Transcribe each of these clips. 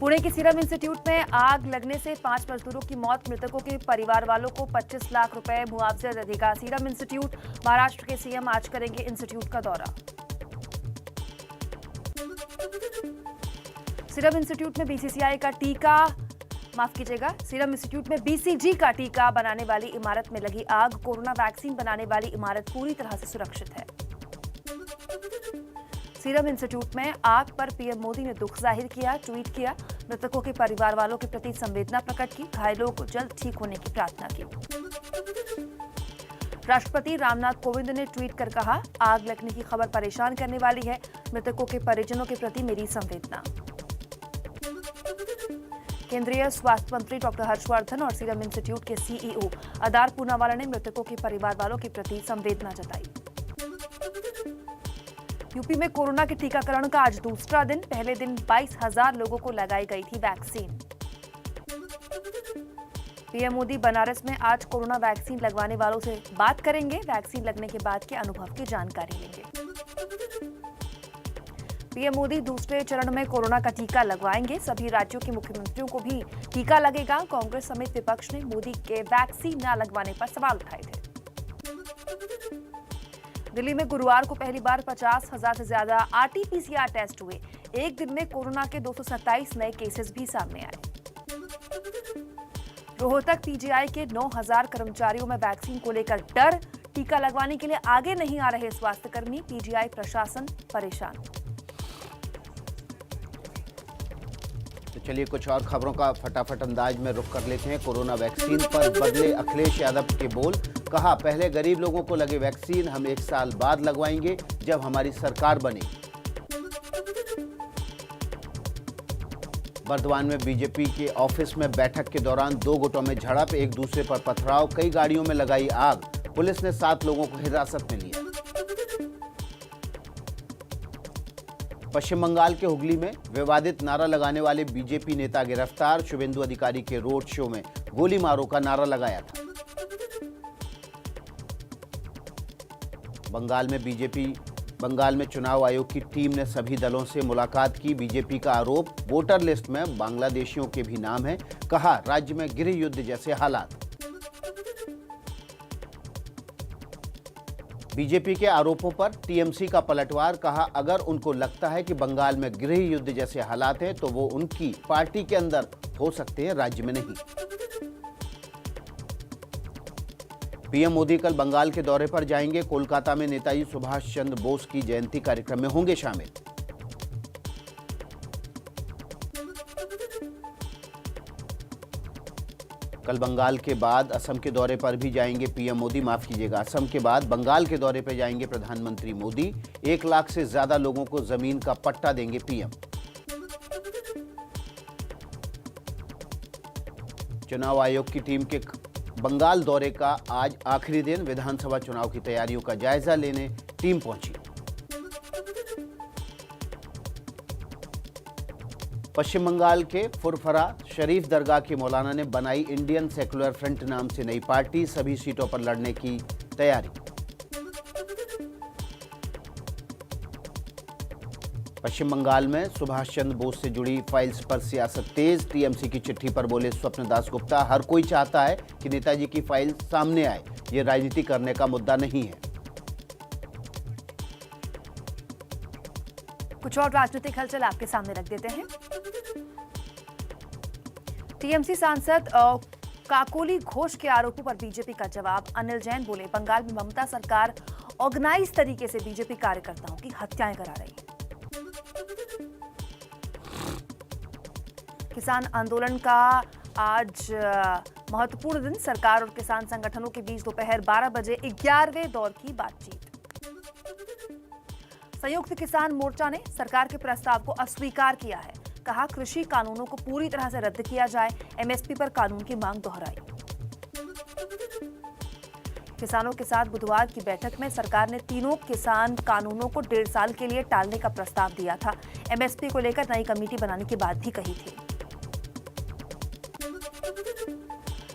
पुणे के serum institute में आग लगने से 5 मजदूरों की मौत, मृतकों के परिवार वालों को 25 लाख रुपए मुआवजा देगा सीरम इंस्टीट्यूट। महाराष्ट्र के सीएम आज करेंगे इंस्टीट्यूट का दौरा। सीरम इंस्टीट्यूट में बीसीजीआई का टीका बनाने वाली इमारत में लगी आग। कोरोना वैक्सीन बनाने वाली इमारत पूरी तरह से सुरक्षित है। सीरम इंस्टीट्यूट में आग पर पीएम मोदी ने दुख जाहिर किया, ट्वीट किया, मृतकों के परिवार वालों के प्रति संवेदना प्रकट की, घायलों को जल्द ठीक होने की प्रार्थना की। राष्ट्रपति रामनाथ कोविंद ने ट्वीट कर कहा, आग लगने की खबर परेशान करने वाली है, मृतकों के परिजनों के प्रति मेरी संवेदना। केंद्रीय स्वास्थ्य मंत्री डॉक्टर हर्षवर्धन और सीरम इंस्टीट्यूट के सीईओ अदार पूनावाला ने मृतकों के परिवार वालों के प्रति संवेदना जताई। यूपी में कोरोना के टीकाकरण का आज दूसरा दिन। पहले दिन 22,000 लोगों को लगाई गई थी वैक्सीन। पीएम मोदी बनारस में आज कोरोना वैक्सीन लगवाने वालों से बात करेंगे। वैक्सीन लगने के बाद के अनुभव की जानकारी लेंगे। पीएम मोदी दूसरे चरण में कोरोना का टीका लगवाएंगे। सभी राज्यों के मुख्यमंत्रियों को भी टीका लगेगा। कांग्रेस समेत विपक्ष ने मोदी के वैक्सीन न लगवाने पर सवाल उठाए थे। दिल्ली में गुरुवार को पहली बार 50,000 से ज्यादा आरटी-पीसीआर टेस्ट हुए। एक दिन में कोरोना के 227 नए केसेस भी सामने आए। रोहतक पीजीआई के 9,000 कर्मचारियों में वैक्सीन को लेकर डर। टीका लगवाने के लिए आगे नहीं आ रहे स्वास्थ्यकर्मी, पीजीआई प्रशासन परेशान। तो चलिए कुछ और खबरों का फटाफट अंदाज में रुख कर लेते हैं। कोरोना वैक्सीन पर बदले अखिलेश यादव के बोल। कहा, पहले गरीब लोगों को लगे वैक्सीन हम 1 साल बाद लगवाएंगे जब हमारी सरकार बनेगी। बर्दवान में बीजेपी के ऑफिस में बैठक के दौरान 2 गुटों में झड़प, एक दूसरे पर पथराव, कई गाड़ियों में लगाई आग। पुलिस ने 7 लोगों को हिरासत में लिया। पश्चिम बंगाल के हुगली में विवादित नारा लगाने वाले बीजेपी नेता गिरफ्तार। शुभेंदु अधिकारी के रोड शो में गोली मारो का नारा लगाया था। बंगाल में चुनाव आयोग की टीम ने सभी दलों से मुलाकात की। बीजेपी का आरोप, वोटर लिस्ट में बांग्लादेशियों के भी नाम हैं। कहा, राज्य में गृह युद्ध जैसे हालात। बीजेपी के आरोपों पर टीएमसी का पलटवार। कहा, अगर उनको लगता है कि बंगाल में गृह युद्ध जैसे हालात हैं तो वो उनकी पार्टी के अंदर हो सकते हैं, राज्य में नहीं। पीएम मोदी कल बंगाल के दौरे पर जाएंगे। कोलकाता में नेताजी सुभाष चंद्र बोस की जयंती कार्यक्रम में होंगे शामिल। कल बंगाल के बाद असम के दौरे पर भी जाएंगे पीएम मोदी। माफ कीजिएगा, असम के बाद बंगाल के दौरे पर जाएंगे प्रधानमंत्री मोदी। 1 लाख से ज्यादा लोगों को जमीन का पट्टा देंगे पीएम। चुनाव आयोग की टीम के बंगाल दौरे का आज आखिरी दिन। विधानसभा चुनाव की तैयारियों का जायजा लेने टीम पहुंची। पश्चिम बंगाल के फुरफरा शरीफ दरगाह के मौलाना ने बनाई इंडियन सेकुलर फ्रंट नाम से नई पार्टी। सभी सीटों पर लड़ने की तैयारी। पश्चिम बंगाल में सुभाष चंद्र बोस से जुड़ी फाइल्स पर सियासत तेज। टीएमसी की चिट्ठी पर बोले स्वप्न दास गुप्ता, हर कोई चाहता है कि नेताजी की फाइल सामने आए, ये राजनीति करने का मुद्दा नहीं है। कुछ और राजनीतिक हलचल आपके सामने रख देते हैं। टीएमसी सांसद काकोली घोष के आरोपों पर बीजेपी का जवाब। अनिल जैन बोले, बंगाल में ममता सरकार ऑर्गेनाइज तरीके से बीजेपी कार्यकर्ताओं की हत्याएं करा रही है। किसान आंदोलन का आज महत्वपूर्ण दिन। सरकार और किसान संगठनों के बीच दोपहर 12 बजे 11वें दौर की बातचीत। संयुक्त किसान मोर्चा ने सरकार के प्रस्ताव को अस्वीकार किया है। कहा, कृषि कानूनों को पूरी तरह से रद्द किया जाए। एमएसपी पर कानून की मांग दोहराई। किसानों के साथ बुधवार की बैठक में सरकार ने तीनों किसान कानूनों को 1.5 साल के लिए टालने का प्रस्ताव दिया था। एमएसपी को लेकर नई कमेटी बनाने की बात भी कही थी।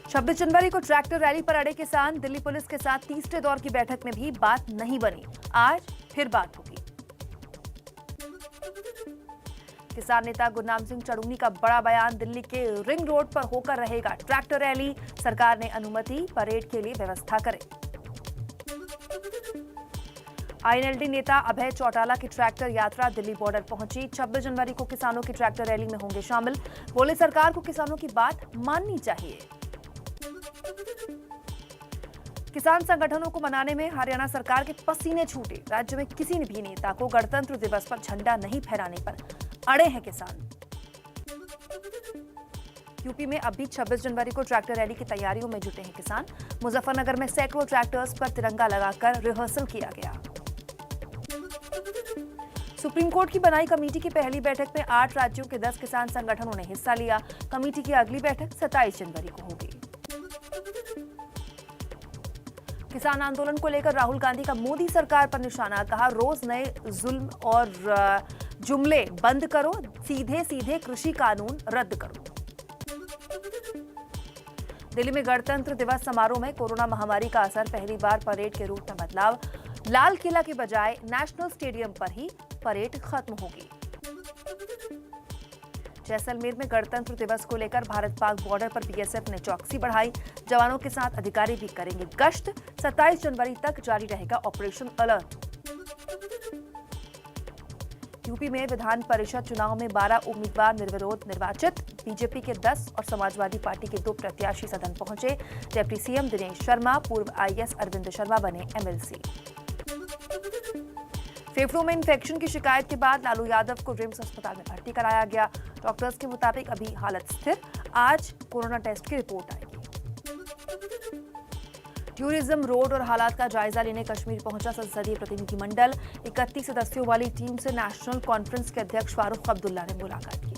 26 जनवरी को ट्रैक्टर रैली पर अड़े किसान। दिल्ली पुलिस के साथ तीसरे दौर की बैठक में भी बात नहीं बनी। आज फिर बात होगी। किसान नेता गुरनाम सिंह चढ़ूनी का बड़ा बयान, दिल्ली के रिंग रोड पर होकर रहेगा ट्रैक्टर रैली, सरकार ने अनुमति, परेड के लिए व्यवस्था करे। आईएनएलडी नेता अभय चौटाला की ट्रैक्टर यात्रा दिल्ली बॉर्डर पहुंची। 26 जनवरी को किसानों की ट्रैक्टर रैली में होंगे शामिल। बोले सरकार को किसानों की बात माननी चाहिए। किसान संगठनों को मनाने में हरियाणा सरकार के पसीने छूटे। राज्य में किसी भी नेता को गणतंत्र दिवस पर झंडा नहीं फहराने पर अड़े हैं किसान। यूपी में अभी 26 जनवरी को ट्रैक्टर रैली की तैयारियों में जुटे हैं किसान। मुजफ्फरनगर में सैकड़ों ट्रैक्टर्स पर तिरंगा लगाकर रिहर्सल किया गया। सुप्रीम कोर्ट की बनाई कमेटी की पहली बैठक में 8 राज्यों के 10 किसान संगठनों ने हिस्सा लिया। कमेटी की अगली बैठक 27 जनवरी को होगी। किसान आंदोलन को लेकर राहुल गांधी का मोदी सरकार पर निशाना, कहा रोज नए जुल्म और जुमले बंद करो, सीधे सीधे कृषि कानून रद्द करो। दिल्ली में गणतंत्र दिवस समारोह में कोरोना महामारी का असर, पहली बार परेड के रूट में बदलाव। लाल किला के बजाय नेशनल स्टेडियम पर ही परेड खत्म होगी। जैसलमेर में गणतंत्र दिवस को लेकर भारत पाक बॉर्डर पर बीएसएफ ने चौकसी बढ़ाई। जवानों के साथ अधिकारी भी करेंगे गश्त। 27 जनवरी तक जारी रहेगा ऑपरेशन अलर्ट। यूपी में विधान परिषद चुनाव में 12 उम्मीदवार निर्विरोध निर्वाचित। बीजेपी के 10 और समाजवादी पार्टी के 2 प्रत्याशी सदन पहुंचे। डिप्टी सीएम दिनेश शर्मा, पूर्व आईएएस अरविंद शर्मा बने एमएलसी। फेफड़ों में इंफेक्शन की शिकायत के बाद लालू यादव को रिम्स अस्पताल में भर्ती कराया गया। डॉक्टर्स के मुताबिक अभी हालत स्थिर। आज कोरोना टेस्ट की रिपोर्ट आएगी। टूरिज्म, रोड और हालात का जायजा लेने कश्मीर पहुंचा संसदीय प्रतिनिधिमंडल। 31 सदस्यों वाली टीम से नेशनल कॉन्फ्रेंस के अध्यक्ष फारूक अब्दुल्ला ने मुलाकात की।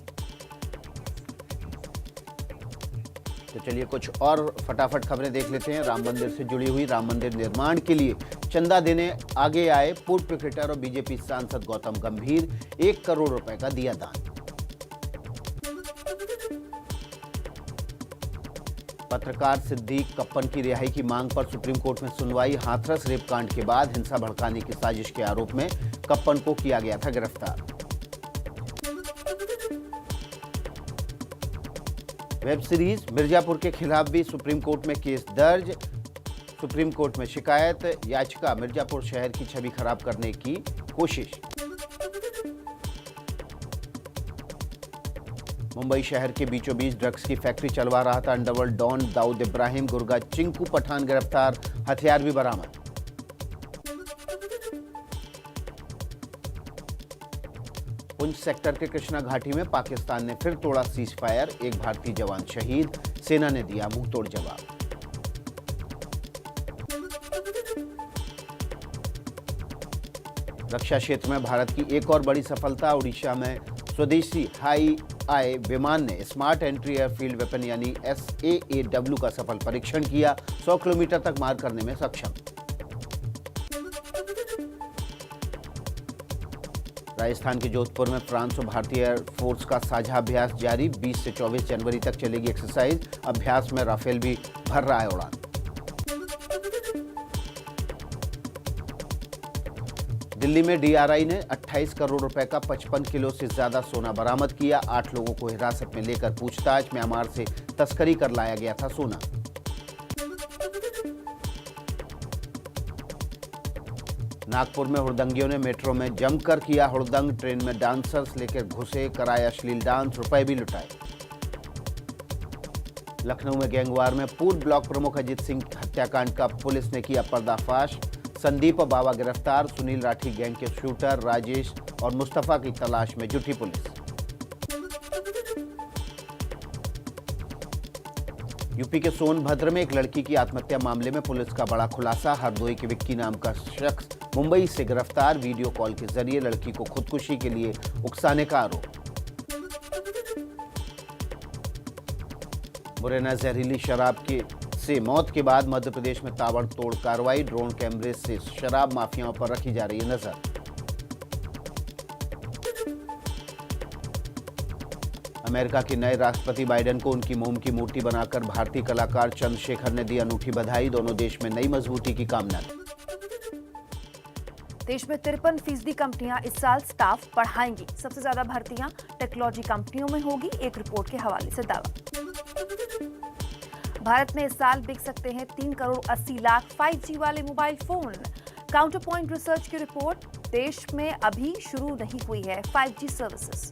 तो चलिए कुछ और फटाफट खबरें देख लेते हैं। राम मंदिर से जुड़ी हुई, राम मंदिर निर्माण के लिए चंदा देने आगे आए पूर्व क्रिकेटर और बीजेपी सांसद गौतम गंभीर, 1 करोड़ रुपए का दिया दान। पत्रकार सिद्दीक कप्पन की रिहाई की मांग पर सुप्रीम कोर्ट में सुनवाई। हाथरस रेप कांड के बाद हिंसा भड़काने की साजिश के आरोप में कप्पन को किया गया था गिरफ्तार। वेब सीरीज मिर्जापुर के खिलाफ भी सुप्रीम कोर्ट में केस दर्ज। सुप्रीम कोर्ट में शिकायत याचिका, मिर्जापुर शहर की छवि खराब करने की कोशिश। मुंबई शहर के बीचों बीच ड्रग्स की फैक्ट्री चलवा रहा था अंडरवर्ल्ड डॉन दाऊद इब्राहिम, गुर्गा चिंकू पठान गिरफ्तार, हथियार भी बरामद। पुंछ सेक्टर के कृष्णा घाटी में पाकिस्तान ने फिर तोड़ा सीज फायर, 1 भारतीय जवान शहीद, सेना ने दिया मुंहतोड़ जवाब। रक्षा क्षेत्र में भारत की एक और बड़ी सफलता, उड़ीसा में स्वदेशी हाई विमान ने स्मार्ट एंट्री एयरफील्ड वेपन यानी SAAW का सफल परीक्षण किया, 100 किलोमीटर तक मार करने में सक्षम। राजस्थान के जोधपुर में फ्रांस और भारतीय एयरफोर्स का साझा अभ्यास जारी, 20 से 24 जनवरी तक चलेगी एक्सरसाइज। अभ्यास में राफेल भी भर रहा है उड़ान। दिल्ली में DRI ने 28 करोड़ रुपए का 55 किलो से ज्यादा सोना बरामद किया। 8 लोगों को हिरासत में लेकर पूछताछ, म्यांमार से तस्करी कर लाया गया था सोना। नागपुर में हुड़दंगियों ने मेट्रो में जमकर किया हुड़दंग, ट्रेन में डांसर्स लेकर घुसे, कराए अश्लील डांस, रुपए भी लुटाए। लखनऊ में गैंगवार में पूर्व ब्लॉक प्रमुख अजीत सिंह हत्याकांड का पुलिस ने किया पर्दाफाश, संदीप बाबा गिरफ्तार, सुनील राठी गैंग के शूटर राजेश और मुस्तफा की तलाश में जुटी पुलिस। यूपी के सोनभद्र में एक लड़की की आत्महत्या मामले में पुलिस का बड़ा खुलासा, हरदोई के विक्की नाम का शख्स मुंबई से गिरफ्तार, वीडियो कॉल के जरिए लड़की को खुदकुशी के लिए उकसाने का आरोप। मुरैना जहरीली शराब से मौत के बाद मध्य प्रदेश में ताबड़तोड़ कार्रवाई, ड्रोन कैमरे से शराब माफियाओं पर रखी जा रही है नजर। अमेरिका के नए राष्ट्रपति बाइडेन को उनकी मोम की मूर्ति बनाकर भारतीय कलाकार चंद्रशेखर ने दी अनूठी बधाई, दोनों देश में नई मजबूती की कामना। देश में 53% कंपनियां इस साल स्टाफ बढ़ाएंगी। सबसे ज्यादा भर्तियां टेक्नोलॉजी कंपनियों में होगी, एक रिपोर्ट के हवाले से दावा। भारत में इस साल बिक सकते हैं 3 करोड़ 80 लाख 5G वाले mobile phone. Counter point research की रिपोर्ट, देश में अभी शुरू नहीं हुई है 5G सर्विसेज।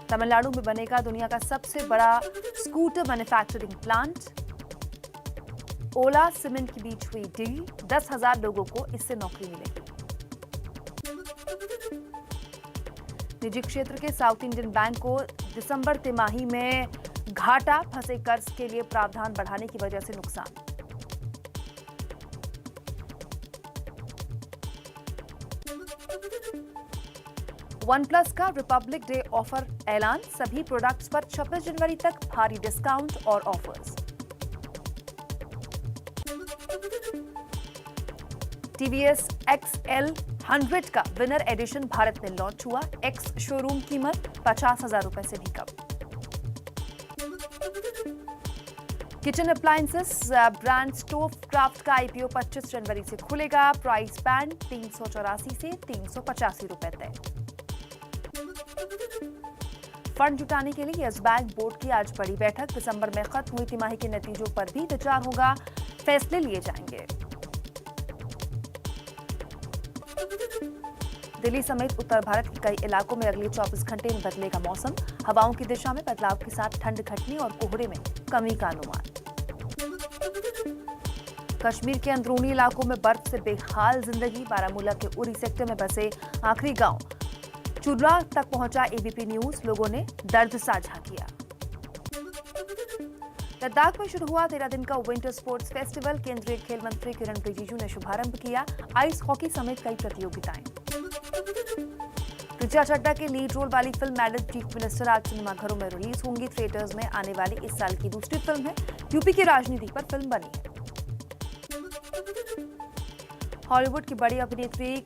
तमिलनाडु में बनेगा दुनिया का सबसे बड़ा स्कूटर मैन्युफैक्चरिंग प्लांट। ओला सीमेंट के बीच हुई डील, 10,000 लोगों को इससे नौकरी मिलेगी। निजी क्षेत्र के साउथ इंडियन बैंक को दिसंबर तिमाही में घाटा, फंसे कर्ज के लिए प्रावधान बढ़ाने की वजह से नुकसान। OnePlus का रिपब्लिक डे ऑफर ऐलान, सभी प्रोडक्ट्स पर 26 जनवरी तक भारी डिस्काउंट और ऑफर्स। TVS XL 100 का विनर एडिशन भारत में लॉन्च हुआ। एक्स शोरूम कीमत 50,000 रुपए से भी कम। Kitchen appliances brand Stove Kraft का IPO 25 जनवरी से खुलेगा। प्राइस बैंड 384 से 385 रुपए तय। फंड जुटाने के लिए यस बैंक बोर्ड की आज बड़ी बैठक। दिसंबर में खत्म हुई तिमाही के नतीजों पर भी विचार होगा, फैसले लिए जाएंगे। दिल्ली समेत उत्तर भारत के कई इलाकों में अगले 24 घंटे में बदलेगा मौसम। हवाओं की दिशा में बदलाव के साथ ठंड घटने और कोहरे में कमी का अनुमान। कश्मीर के अंदरूनी इलाकों में बर्फ से बेहाल जिंदगी। बारामूला के उरी सेक्टर में बसे आखिरी गांव चुर्रा तक पहुंचा ABP न्यूज, लोगों ने दर्द साझा किया। लद्दाख में शुरू हुआ 13 दिन का विंटर स्पोर्ट्स फेस्टिवल। केंद्रीय खेल मंत्री किरण रिजिजू ने शुभारंभ किया। आइस हॉकी समेत कई प्रतियोगिताएं। ऋचा चड्ढा के लीड रोल वाली फिल्म मैडम चीफ मिनिस्टर आज सिनेमाघरों में रिलीज होंगी। थिएटर्स में आने वाली इस साल की दूसरी फिल्म है। यूपी की राजनीति पर फिल्म बनी है। हॉलीवुड की बड़ी अभिनेत्री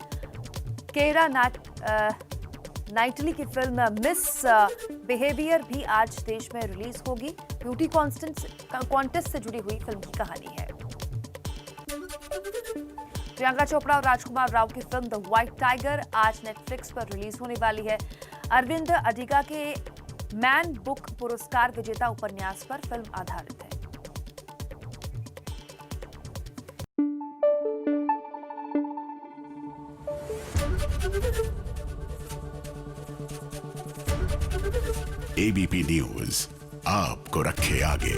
केरा नाइटली की फिल्म मिस बिहेवियर भी आज देश में रिलीज होगी। ब्यूटी कॉन्टेस्ट से जुड़ी हुई फिल्म की कहानी है। प्रियंका चोपड़ा और राजकुमार राव की फिल्म द व्हाइट टाइगर आज नेटफ्लिक्स पर रिलीज होने वाली है। अरविंद अडिगा के मैन बुक पुरस्कार विजेता उपन्यास पर फिल्म आधारित है। ABP न्यूज आपको रखे आगे।